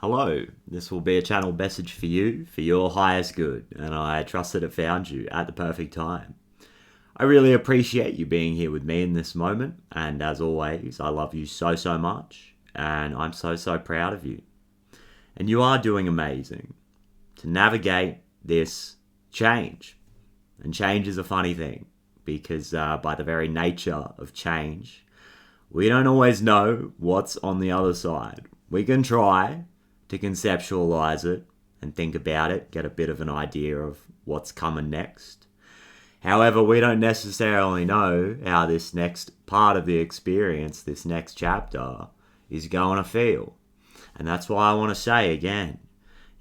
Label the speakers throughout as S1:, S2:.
S1: Hello, this will be a channel message for you, for your highest good, and I trust that it found you at the perfect time. I really appreciate you being here with me in this moment, and as always, I love you so much, and I'm so proud of you. And you are doing amazing to navigate this change. And change is a funny thing, because by the very nature of change, we don't always know what's on the other side. We can try to conceptualize it and think about it, get a bit of an idea of what's coming next. However, we don't necessarily know how this next part of the experience, this next chapter, is going to feel. And that's why I want to say again,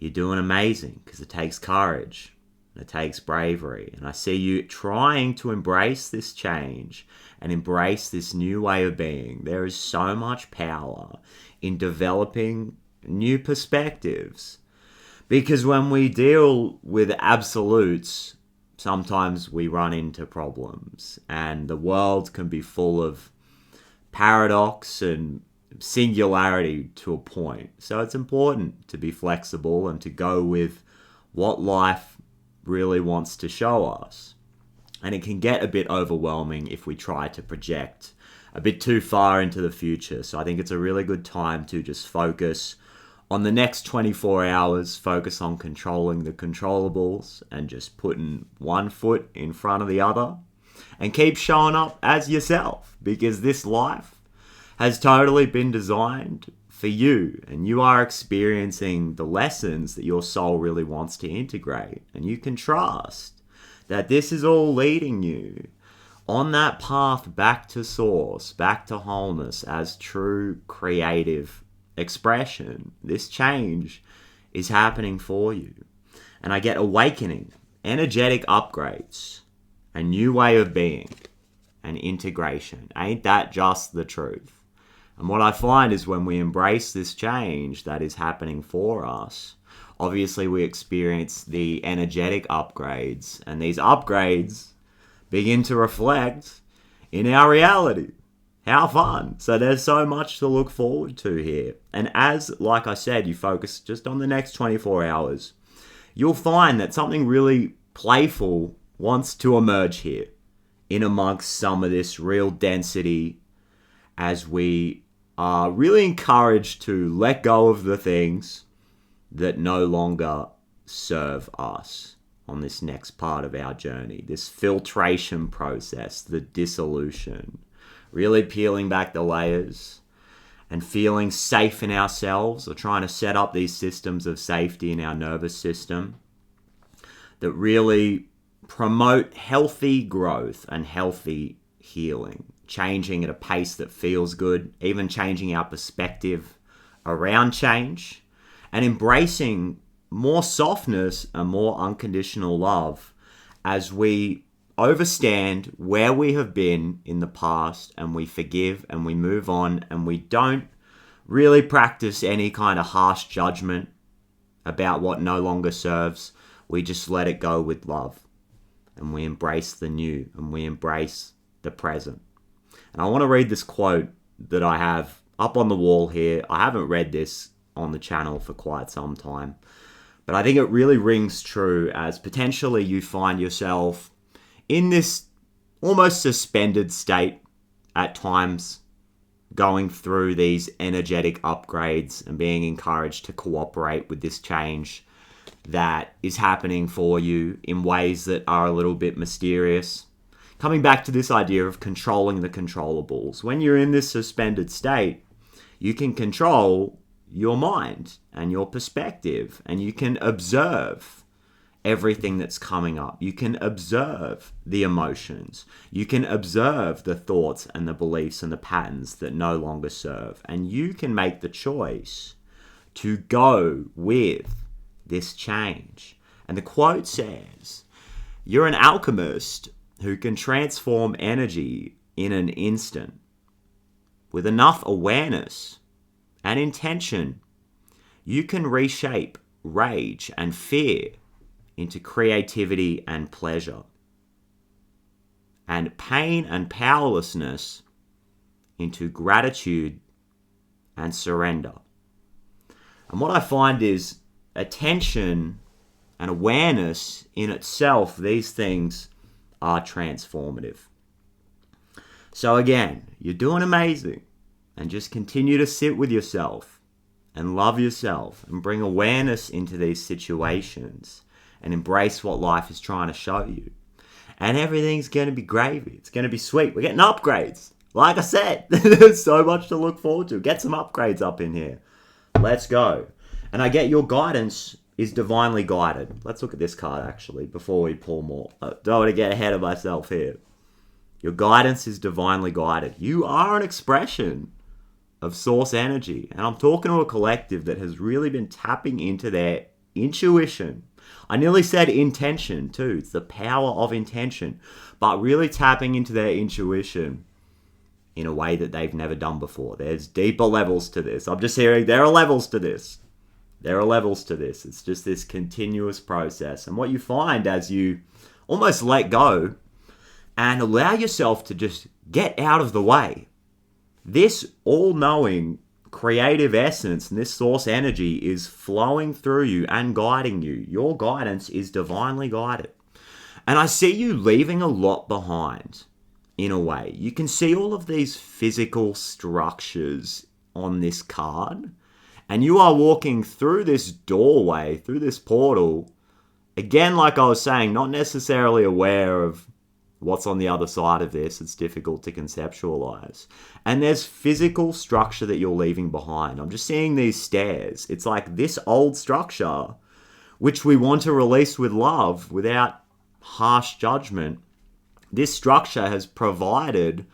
S1: you're doing amazing, because it takes courage, and it takes bravery. And I see you trying to embrace this change and embrace this new way of being. There is so much power in developing new perspectives, because when we deal with absolutes, sometimes we run into problems, and the world can be full of paradox and singularity to a point. So it's important to be flexible and to go with what life really wants to show us. And it can get a bit overwhelming if we try to project a bit too far into the future. So I think it's a really good time to just focus on the next 24 hours, focus on controlling the controllables and just putting one foot in front of the other and keep showing up as yourself, because this life has totally been designed for you, and you are experiencing the lessons that your soul really wants to integrate. And you can trust that this is all leading you on that path back to source, back to wholeness as true creative expression. This change is happening for you. And I get awakening, energetic upgrades, a new way of being, and integration. Ain't that just the truth? And what I find is when we embrace this change that is happening for us, obviously we experience the energetic upgrades, and these upgrades begin to reflect in our reality. How fun. So there's so much to look forward to here. And as, like I said, you focus just on the next 24 hours, you'll find that something really playful wants to emerge here in amongst some of this real density, as we are really encouraged to let go of the things that no longer serve us on this next part of our journey. This filtration process, the dissolution. Really peeling back the layers and feeling safe in ourselves, or trying to set up these systems of safety in our nervous system that really promote healthy growth and healthy healing. Changing at a pace that feels good, even changing our perspective around change, and embracing more softness and more unconditional love as we overstand where we have been in the past, and we forgive and we move on, and we don't really practice any kind of harsh judgment about what no longer serves. We just let it go with love, and we embrace the new, and we embrace the present. And I want to read this quote that I have up on the wall here. I haven't read this on the channel for quite some time, but I think it really rings true, as potentially you find yourself in this almost suspended state at times, going through these energetic upgrades and being encouraged to cooperate with this change that is happening for you in ways that are a little bit mysterious. Coming back to this idea of controlling the controllables. When you're in this suspended state, you can control your mind and your perspective, and you can observe everything that's coming up. You can observe the emotions. You can observe the thoughts and the beliefs and the patterns that no longer serve. And you can make the choice to go with this change. And the quote says, "You're an alchemist who can transform energy in an instant. With enough awareness and intention, you can reshape rage and fear into creativity and pleasure, and pain and powerlessness into gratitude and surrender." And what I find is attention and awareness in itself, these things are transformative. So again, you're doing amazing, and just continue to sit with yourself and love yourself and bring awareness into these situations and embrace what life is trying to show you. And everything's going to be gravy. It's going to be sweet. We're getting upgrades. Like I said, there's so much to look forward to. Get some upgrades up in here. Let's go. And I get your guidance is divinely guided. Let's look at this card, actually, before we pull more. I don't want to get ahead of myself here. Your guidance is divinely guided. You are an expression of source energy. And I'm talking to a collective that has really been tapping into their intuition. I nearly said intention, too. It's the power of intention. But really tapping into their intuition in a way that they've never done before. There's deeper levels to this. I'm just hearing there are levels to this. There are levels to this. It's just this continuous process. And what you find as you almost let go and allow yourself to just get out of the way, this all-knowing creative essence and this source energy is flowing through you and guiding you. Your guidance is divinely guided. And I see you leaving a lot behind. In a way, you can see all of these physical structures on this card, and you are walking through this doorway, through this portal, again, like I was saying, not necessarily aware of what's on the other side of this. It's difficult to conceptualize. And there's physical structure that you're leaving behind. I'm just seeing these stairs. It's like this old structure, which we want to release with love, without harsh judgment. This structure has provided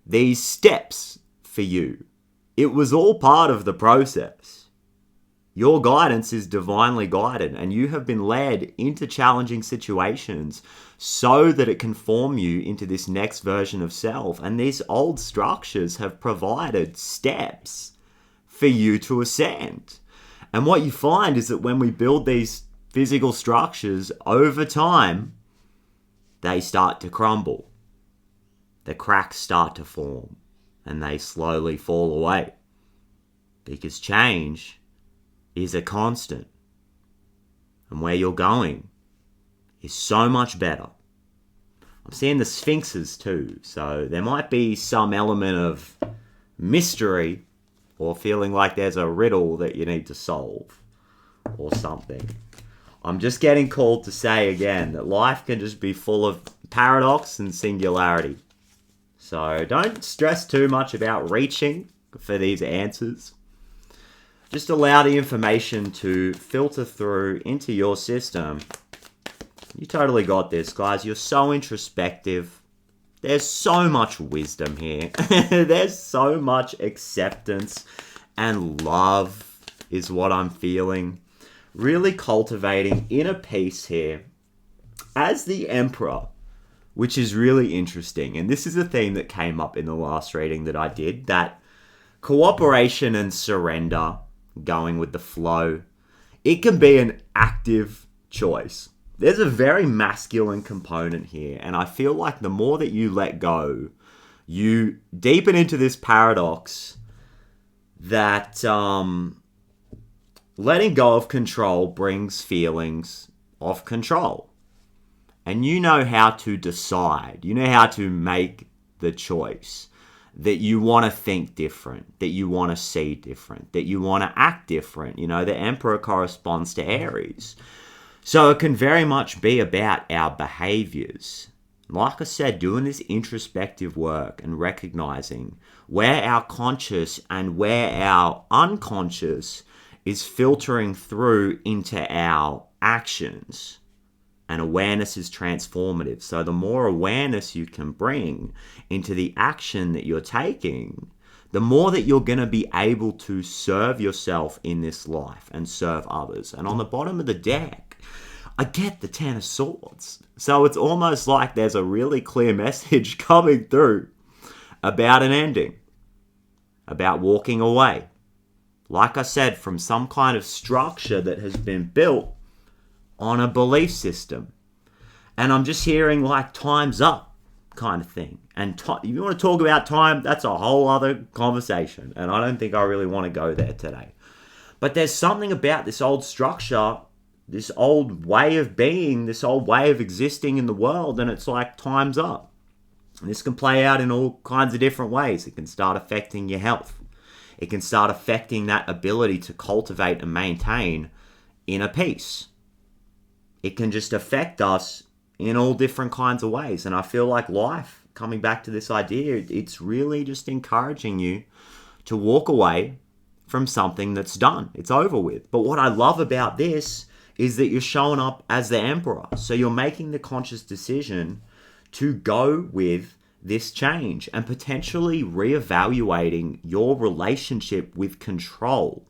S1: these steps for you. It was all part of the process. Your guidance is divinely guided, and you have been led into challenging situations so that it can form you into this next version of self. And these old structures have provided steps for you to ascend. And what you find is that when we build these physical structures over time, they start to crumble. The cracks start to form, and they slowly fall away. Because change is a constant. And where you're going is so much better. I'm seeing the sphinxes too, so there might be some element of mystery or feeling like there's a riddle that you need to solve or something. I'm just getting called to say again that life can just be full of paradox and singularity. So don't stress too much about reaching for these answers. Just allow the information to filter through into your system. You totally got this, guys. You're so introspective. There's so much wisdom here. There's so much acceptance and love is what I'm feeling. Really cultivating inner peace here as the Emperor, which is really interesting. And this is a theme that came up in the last reading that I did, that cooperation and surrender, going with the flow, it can be an active choice. There's a very masculine component here, and I feel like the more that you let go, you deepen into this paradox that letting go of control brings feelings of control. And you know how to decide. You know how to make the choice that you want to think different, that you want to see different, that you want to act different. You know, the Emperor corresponds to Aries. So it can very much be about our behaviors. Like I said, doing this introspective work and recognizing where our conscious and where our unconscious is filtering through into our actions. And awareness is transformative. So the more awareness you can bring into the action that you're taking, the more that you're going to be able to serve yourself in this life and serve others. And on the bottom of the deck, I get the Ten of Swords. So it's almost like there's a really clear message coming through about an ending, about walking away. Like I said, from some kind of structure that has been built on a belief system. And I'm just hearing like time's up kind of thing. And if you want to talk about time, that's a whole other conversation. And I don't think I really want to go there today. But there's something about this old structure, this old way of being, this old way of existing in the world, and it's like, time's up. And this can play out in all kinds of different ways. It can start affecting your health. It can start affecting that ability to cultivate and maintain inner peace. It can just affect us in all different kinds of ways. And I feel like life, coming back to this idea, it's really just encouraging you to walk away from something that's done. It's over with. But what I love about this is that you're showing up as the emperor. So you're making the conscious decision to go with this change and potentially reevaluating your relationship with control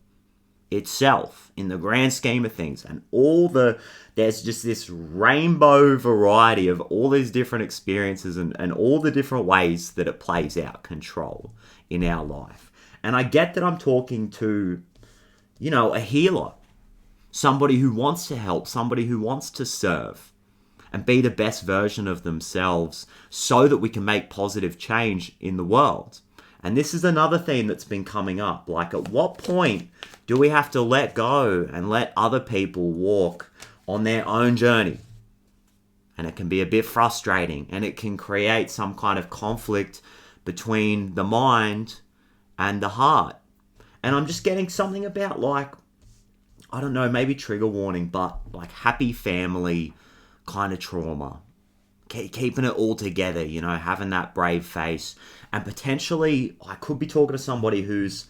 S1: itself in the grand scheme of things. And there's just this rainbow variety of all these different experiences and all the different ways that it plays out, control in our life. And I get that I'm talking to, a healer, somebody who wants to help, somebody who wants to serve and be the best version of themselves so that we can make positive change in the world. And this is another theme that's been coming up. Like, at what point do we have to let go and let other people walk on their own journey? And it can be a bit frustrating, and it can create some kind of conflict between the mind and the heart. And I'm just getting something about, like, I don't know, maybe trigger warning, but like happy family kind of trauma. Keeping it all together, having that brave face. And potentially, I could be talking to somebody who's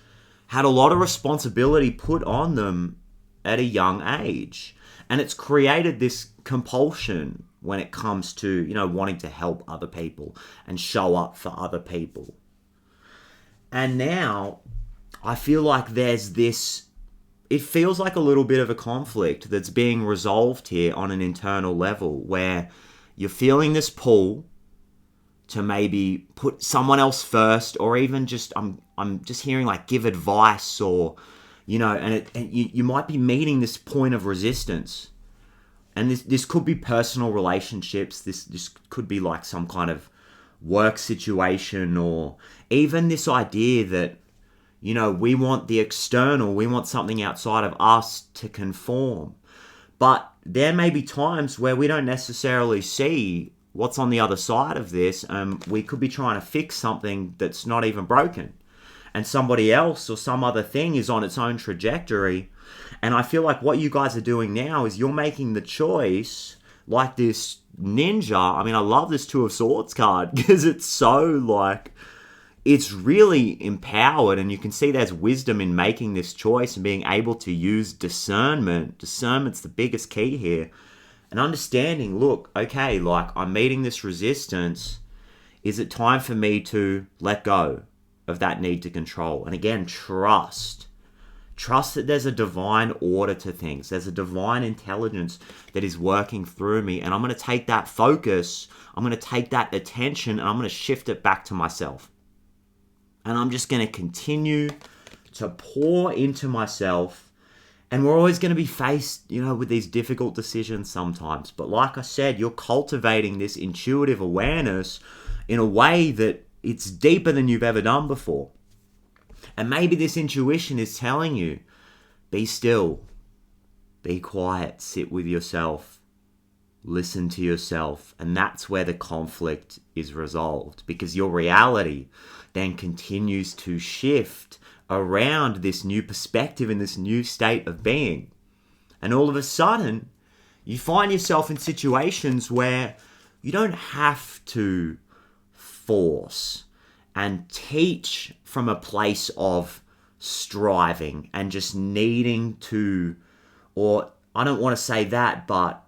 S1: had a lot of responsibility put on them at a young age. And it's created this compulsion when it comes to, wanting to help other people and show up for other people. And now, I feel like there's this, it feels like a little bit of a conflict that's being resolved here on an internal level, where you're feeling this pull to maybe put someone else first, or even just, I'm just hearing like give advice, or, and you might be meeting this point of resistance. And this could be personal relationships. This could be like some kind of work situation, or even this idea that, we want the external, we want something outside of us to conform. But there may be times where we don't necessarily see what's on the other side of this, and we could be trying to fix something that's not even broken. And somebody else or some other thing is on its own trajectory. And I feel like what you guys are doing now is you're making the choice, like this ninja. I mean, I love this Two of Swords card because it's so like, it's really empowered, and you can see there's wisdom in making this choice and being able to use discernment. Discernment's the biggest key here. And understanding, look, okay, like I'm meeting this resistance. Is it time for me to let go of that need to control? And again, trust. Trust that there's a divine order to things. There's a divine intelligence that is working through me. And I'm going to take that focus, I'm going to take that attention, and I'm going to shift it back to myself. And I'm just going to continue to pour into myself. And we're always going to be faced, with these difficult decisions sometimes. But like I said, you're cultivating this intuitive awareness in a way that it's deeper than you've ever done before. And maybe this intuition is telling you, be still, be quiet, sit with yourself, listen to yourself. And that's where the conflict is resolved, because your reality then continues to shift around this new perspective and this new state of being. And all of a sudden, you find yourself in situations where you don't have to force and teach from a place of striving and just needing to, or I don't want to say that, but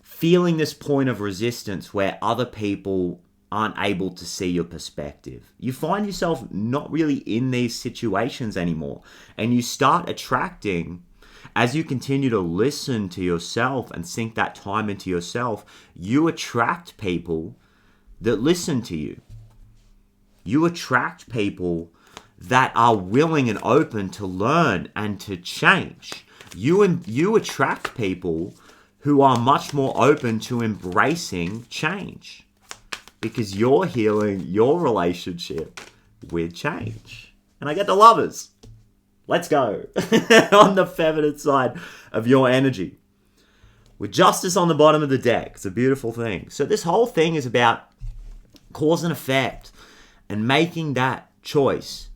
S1: feeling this point of resistance where other people aren't able to see your perspective. You find yourself not really in these situations anymore. And you start attracting, as you continue to listen to yourself and sink that time into yourself, you attract people that listen to you. You attract people that are willing and open to learn and to change. You attract people who are much more open to embracing change, because you're healing your relationship with change. And I get the Lovers. Let's go. On the feminine side of your energy. With justice on the bottom of the deck. It's a beautiful thing. So this whole thing is about cause and effect and making that choice.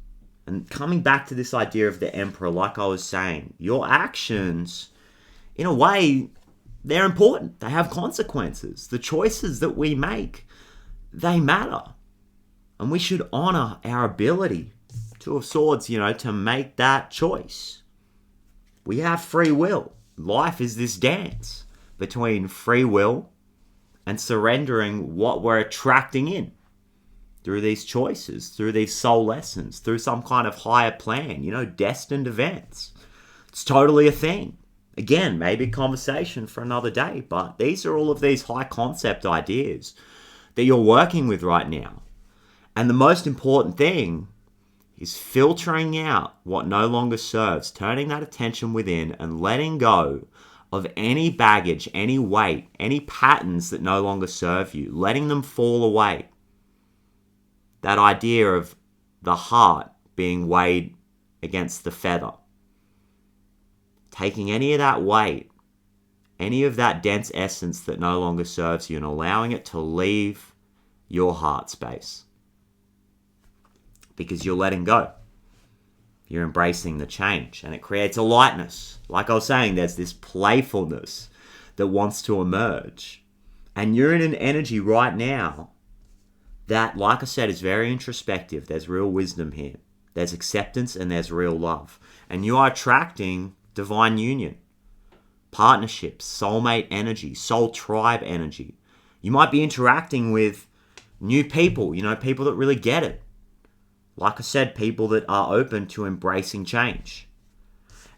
S1: And coming back to this idea of the emperor, like I was saying, your actions, in a way, they're important. They have consequences. The choices that we make, they matter. And we should honor our ability, Two of Swords, to make that choice. We have free will. Life is this dance between free will and surrendering what we're attracting in through these choices, through these soul lessons, through some kind of higher plan, destined events. It's totally a thing. Again, maybe a conversation for another day, but these are all of these high concept ideas that you're working with right now. And the most important thing is filtering out what no longer serves, turning that attention within and letting go of any baggage, any weight, any patterns that no longer serve you, letting them fall away. That idea of the heart being weighed against the feather. Taking any of that weight, any of that dense essence that no longer serves you and allowing it to leave your heart space. Because you're letting go. You're embracing the change. And it creates a lightness. Like I was saying, there's this playfulness that wants to emerge. And you're in an energy right now that, like I said, is very introspective. There's real wisdom here. There's acceptance and there's real love. And you are attracting divine union, partnerships, soulmate energy, soul tribe energy. You might be interacting with new people, people that really get it. Like I said, people that are open to embracing change.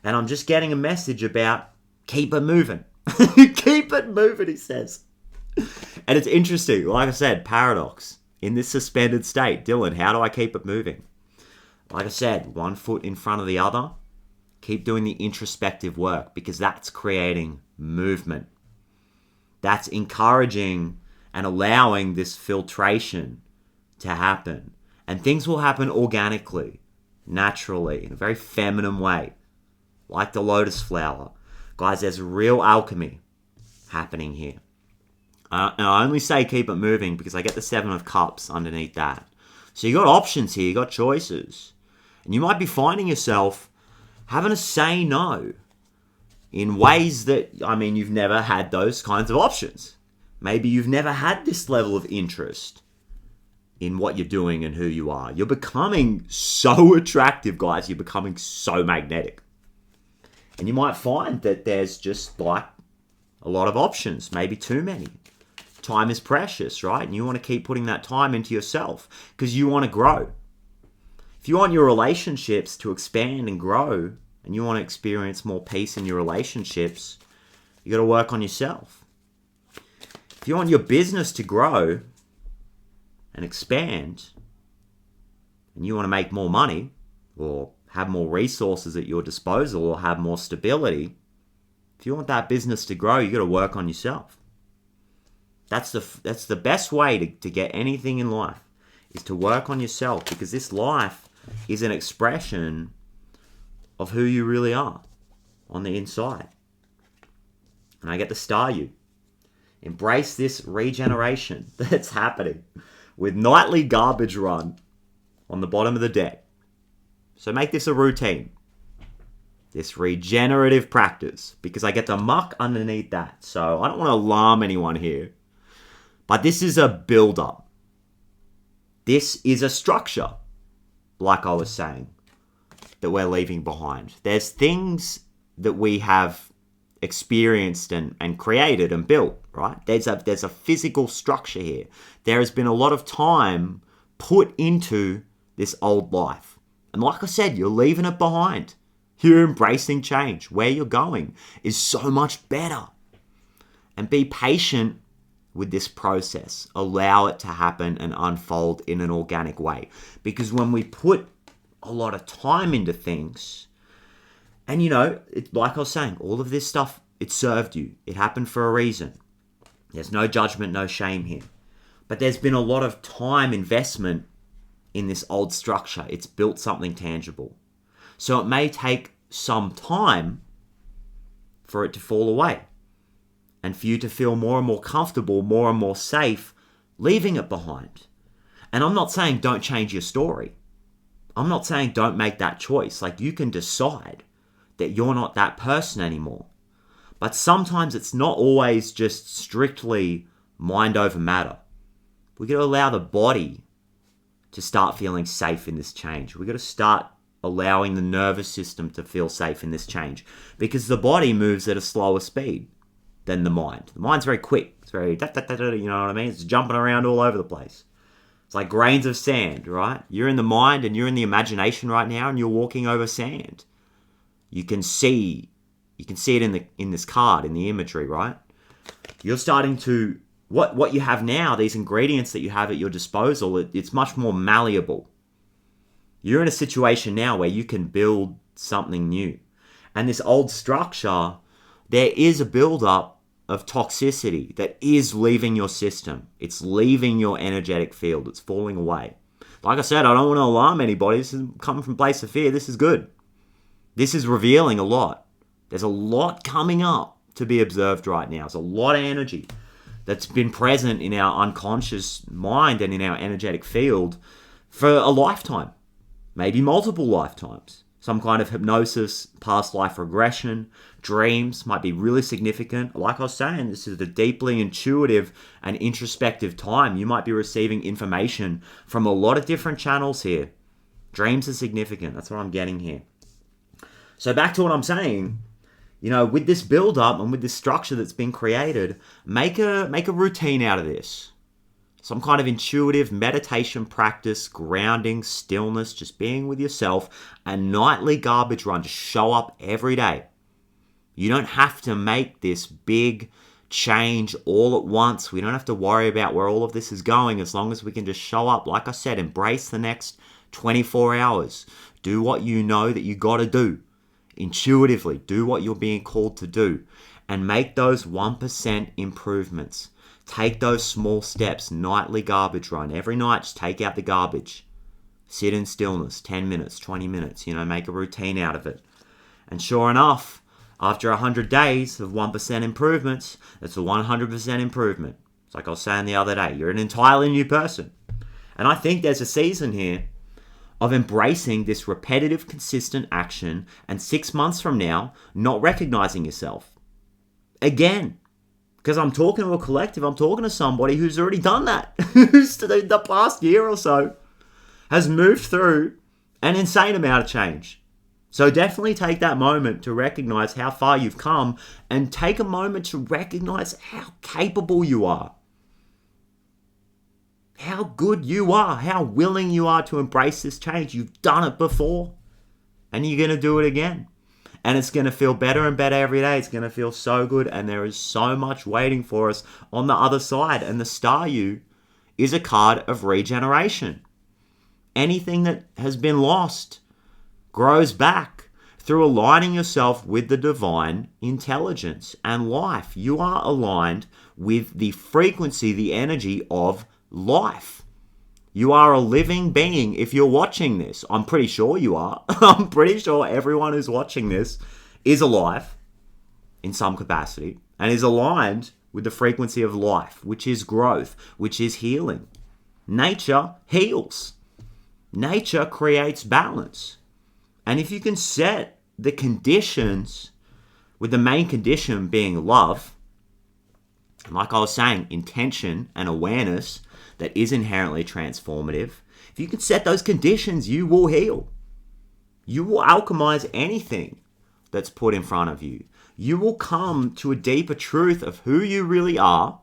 S1: And I'm just getting a message about keep it moving. Keep it moving, he says. And it's interesting, like I said, paradox. In this suspended state, Dylan, how do I keep it moving? Like I said, one foot in front of the other. Keep doing the introspective work because that's creating movement. That's encouraging and allowing this filtration to happen. And things will happen organically, naturally, in a very feminine way. Like the lotus flower. Guys, there's real alchemy happening here. And I only say keep it moving because I get the 7 of Cups underneath that. So you got options here, you got choices. And you might be finding yourself having to say no in ways that, you've never had those kinds of options. Maybe you've never had this level of interest in what you're doing and who you are. You're becoming so attractive, guys. You're becoming so magnetic. And you might find that there's just like a lot of options, maybe too many. Time is precious, right? And you want to keep putting that time into yourself because you want to grow. If you want your relationships to expand and grow and you want to experience more peace in your relationships, you got to work on yourself. If you want your business to grow and expand and you want to make more money or have more resources at your disposal or have more stability, if you want that business to grow, you got to work on yourself. That's the best way to get anything in life is to work on yourself because this life is an expression of who you really are on the inside. And I get to star you. Embrace this regeneration that's happening with nightly garbage run on the bottom of the deck. So make this a routine. This regenerative practice because I get the muck underneath that. So I don't want to alarm anyone here. But this is a build-up. This is a structure, like I was saying, that we're leaving behind. There's things that we have experienced and created and built, right? There's a physical structure here. There has been a lot of time put into this old life. And like I said, you're leaving it behind. You're embracing change. Where you're going is so much better. And be patient with this process. Allow it to happen and unfold in an organic way. Because when we put a lot of time into things, and like I was saying, all of this stuff, it served you. It happened for a reason. There's no judgment, no shame here. But there's been a lot of time investment in this old structure. It's built something tangible. So it may take some time for it to fall away and for you to feel more and more comfortable, more and more safe leaving it behind. And I'm not saying don't change your story. I'm not saying don't make that choice. Like, you can decide that you're not that person anymore. But sometimes it's not always just strictly mind over matter. We got to allow the body to start feeling safe in this change. We got to start allowing the nervous system to feel safe in this change, because the body moves at a slower speed than the mind. The mind's very quick. It's very, you know what I mean? It's jumping around all over the place. It's like grains of sand, right? You're in the mind and you're in the imagination right now, and you're walking over sand. You can see it in this card, in the imagery, right? You're starting to, what you have now, these ingredients that you have at your disposal, it's much more malleable. You're in a situation now where you can build something new. And this old structure, there is a build-up of toxicity that is leaving your system. It's leaving your energetic field. It's falling away. Like I said, I don't want to alarm anybody. This is coming from a place of fear. This is good. This is revealing a lot. There's a lot coming up to be observed right now. There's a lot of energy that's been present in our unconscious mind and in our energetic field for a lifetime. Maybe multiple lifetimes. Some kind of hypnosis, past life regression, dreams might be really significant. Like I was saying, this is a deeply intuitive and introspective time. You might be receiving information from a lot of different channels here. Dreams are significant. That's what I'm getting here. So back to what I'm saying, with this build-up and with this structure that's been created, make a routine out of this. Some kind of intuitive meditation practice, grounding, stillness, just being with yourself, a nightly garbage run. Just show up every day. You don't have to make this big change all at once. We don't have to worry about where all of this is going, as long as we can just show up. Like I said, embrace the next 24 hours. Do what you know that you got to do. Intuitively, do what you're being called to do. And make those 1% improvements. Take those small steps, nightly garbage run. Every night, just take out the garbage. Sit in stillness, 10 minutes, 20 minutes, make a routine out of it. And sure enough, after 100 days of 1% improvements, it's a 100% improvement. It's like I was saying the other day, you're an entirely new person. And I think there's a season here of embracing this repetitive, consistent action, and 6 months from now, not recognizing yourself. Again. Because I'm talking to a collective, I'm talking to somebody who's already done that. Who's the past year or so has moved through an insane amount of change. So definitely take that moment to recognize how far you've come, and take a moment to recognize how capable you are. How good you are, how willing you are to embrace this change. You've done it before, and you're going to do it again. And it's going to feel better and better every day. It's going to feel so good. And there is so much waiting for us on the other side. And the Star You is a card of regeneration. Anything that has been lost grows back through aligning yourself with the divine intelligence and life. You are aligned with the frequency, the energy of life. You are a living being if you're watching this. I'm pretty sure you are. I'm pretty sure everyone who's watching this is alive in some capacity and is aligned with the frequency of life, which is growth, which is healing. Nature heals. Nature creates balance. And if you can set the conditions, with the main condition being love, like I was saying, intention and awareness, that is inherently transformative. If you can set those conditions, you will heal. You will alchemize anything that's put in front of you. You will come to a deeper truth of who you really are,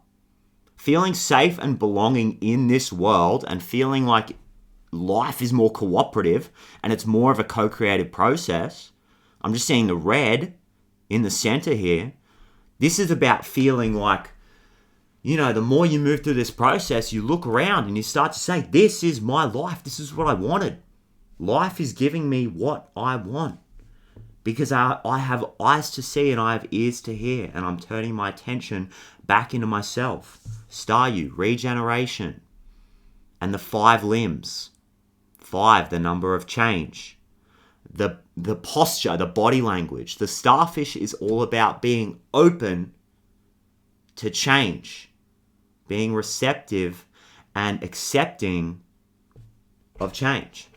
S1: feeling safe and belonging in this world, and feeling like life is more cooperative and it's more of a co-creative process. I'm just seeing the red in the center here. This is about feeling like, the more you move through this process, you look around and you start to say, this is my life. This is what I wanted. Life is giving me what I want. Because I have eyes to see and I have ears to hear. And I'm turning my attention back into myself. Star You, regeneration. And the 5 limbs. 5, the number of change. the posture, the body language. The starfish is all about being open to change, being receptive and accepting of change.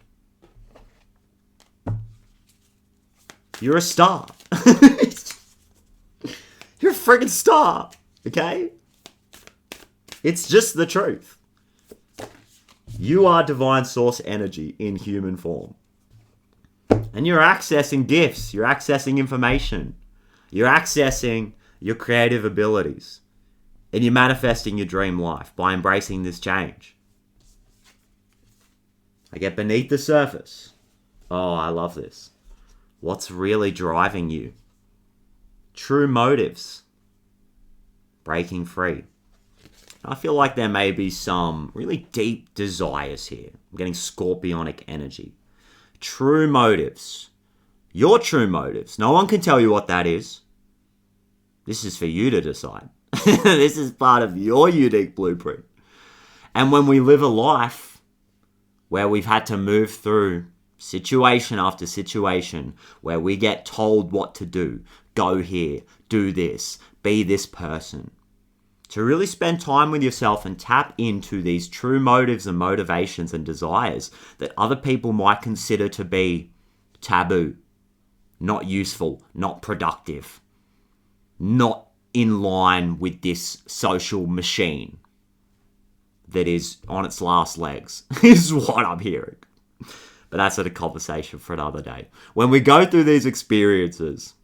S1: You're a star. You're a friggin' star, okay? It's just the truth. You are divine source energy in human form. And you're accessing gifts, you're accessing information, you're accessing your creative abilities, and you're manifesting your dream life by embracing this change. I get beneath the surface. Oh, I love this. What's really driving you? True motives. Breaking free. I feel like there may be some really deep desires here. I'm getting scorpionic energy. True motives. Your true motives. No one can tell you what that is. This is for you to decide. This is part of your unique blueprint. And when we live a life where we've had to move through situation after situation, where we get told what to do, go here, do this, be this person, to really spend time with yourself and tap into these true motives and motivations and desires that other people might consider to be taboo, not useful, not productive, not in line with this social machine that is on its last legs, is what I'm hearing. But that's a conversation for another day. When we go through these experiences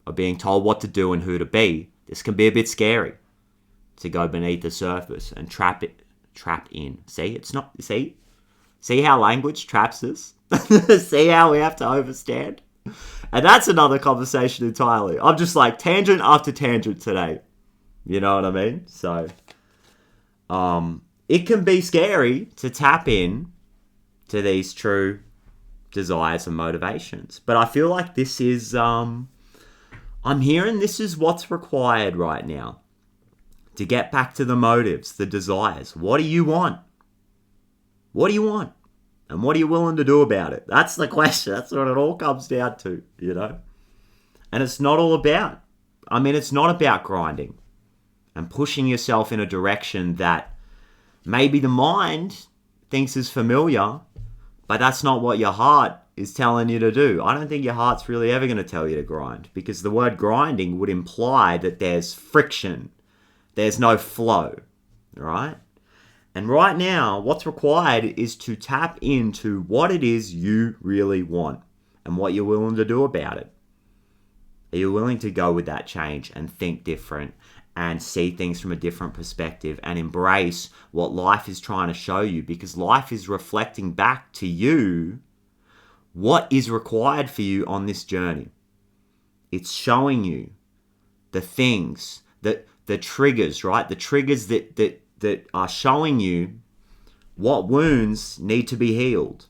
S1: of being told what to do and who to be, this can be a bit scary. To go beneath the surface and trap in. See how language traps us? See how we have to overstand? And that's another conversation entirely. I'm just like tangent after tangent today. You know what I mean? So, it can be scary to tap in to these true desires and motivations. But I feel like this is, I'm hearing this is what's required right now. To get back to the motives, the desires. What do you want? What do you want? And what are you willing to do about it? That's the question. That's what it all comes down to, you know? And it's not all about, it's not about grinding and pushing yourself in a direction that maybe the mind thinks is familiar, but that's not what your heart is telling you to do. I don't think your heart's really ever going to tell you to grind, because the word grinding would imply that there's friction. There's no flow, right? And right now, what's required is to tap into what it is you really want and what you're willing to do about it. Are you willing to go with that change and think different and see things from a different perspective and embrace what life is trying to show you? Because life is reflecting back to you what is required for you on this journey. It's showing you the things that the triggers, right? The triggers that are showing you what wounds need to be healed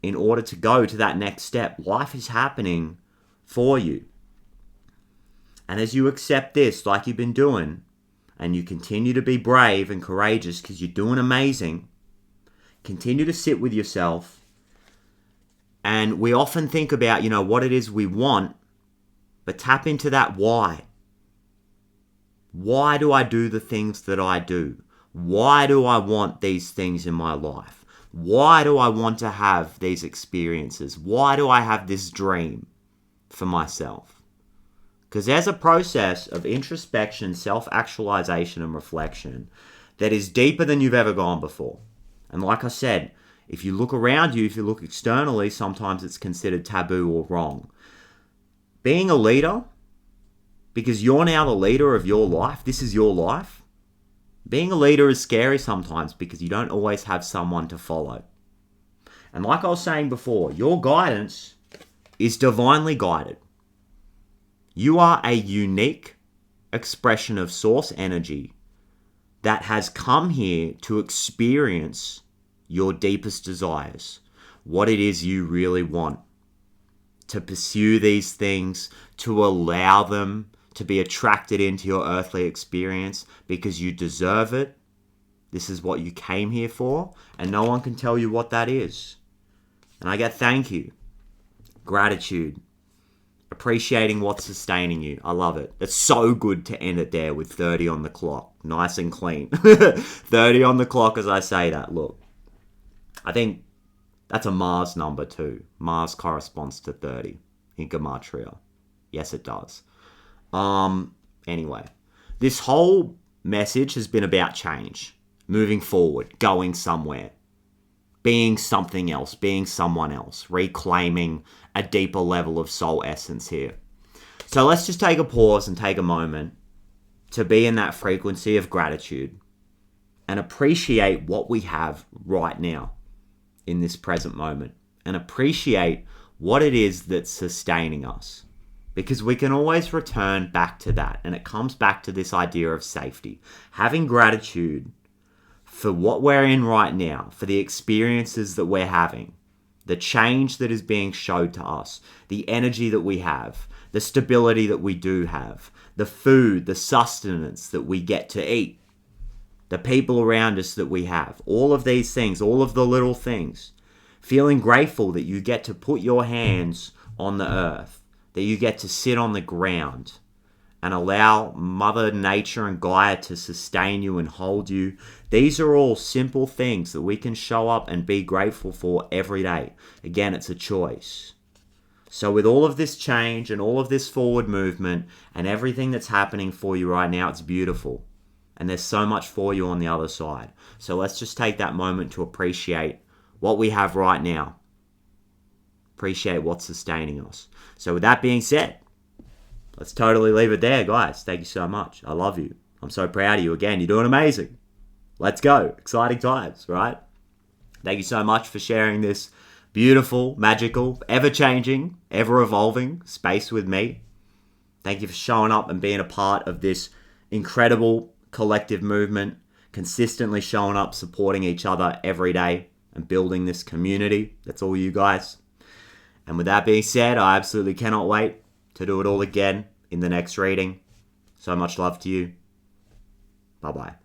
S1: in order to go to that next step. Life is happening for you. And as you accept this, like you've been doing, and you continue to be brave and courageous because you're doing amazing, continue to sit with yourself. And we often think about, what it is we want, but tap into that why. Why do I do the things that I do? Why do I want these things in my life? Why do I want to have these experiences? Why do I have this dream for myself? Because there's a process of introspection, self-actualization, and reflection that is deeper than you've ever gone before. And like I said, if you look around you, if you look externally, sometimes it's considered taboo or wrong. Being a leader, because you're now the leader of your life. This is your life. Being a leader is scary sometimes because you don't always have someone to follow. And like I was saying before, your guidance is divinely guided. You are a unique expression of source energy that has come here to experience your deepest desires, what it is you really want, to pursue these things, to allow them to be attracted into your earthly experience because you deserve it. This is what you came here for, and no one can tell you what that is. And I get thank you. gratitude, appreciating what's sustaining you. I love it. It's so good to end it there with 30 on the clock. Nice and clean. 30 on the clock as I say that. Look, I think that's a Mars number too. Mars corresponds to 30 in Gematria. Yes, it does. Anyway, this whole message has been about change, moving forward, going somewhere, being something else, being someone else, reclaiming a deeper level of soul essence here. So let's just take a pause and take a moment to be in that frequency of gratitude and appreciate what we have right now in this present moment, and appreciate what it is that's sustaining us. Because we can always return back to that, and it comes back to this idea of safety. Having gratitude for what we're in right now, for the experiences that we're having, the change that is being showed to us, the energy that we have, the stability that we do have, the food, the sustenance that we get to eat, the people around us that we have, all of these things, all of the little things. Feeling grateful that you get to put your hands on the earth, that you get to sit on the ground and allow Mother Nature and Gaia to sustain you and hold you. These are all simple things that we can show up and be grateful for every day. Again, it's a choice. So with all of this change and all of this forward movement and everything that's happening for you right now, it's beautiful. And there's so much for you on the other side. So let's just take that moment to appreciate what we have right now. Appreciate what's sustaining us. So with that being said, let's totally leave it there, guys. Thank you so much. I love you. I'm so proud of you. Again, you're doing amazing. Let's go. Exciting times, right? Thank you so much for sharing this beautiful, magical, ever-changing, ever-evolving space with me. Thank you for showing up and being a part of this incredible collective movement, consistently showing up, supporting each other every day and building this community. That's all you guys. And with that being said, I absolutely cannot wait to do it all again in the next reading. So much love to you. Bye-bye.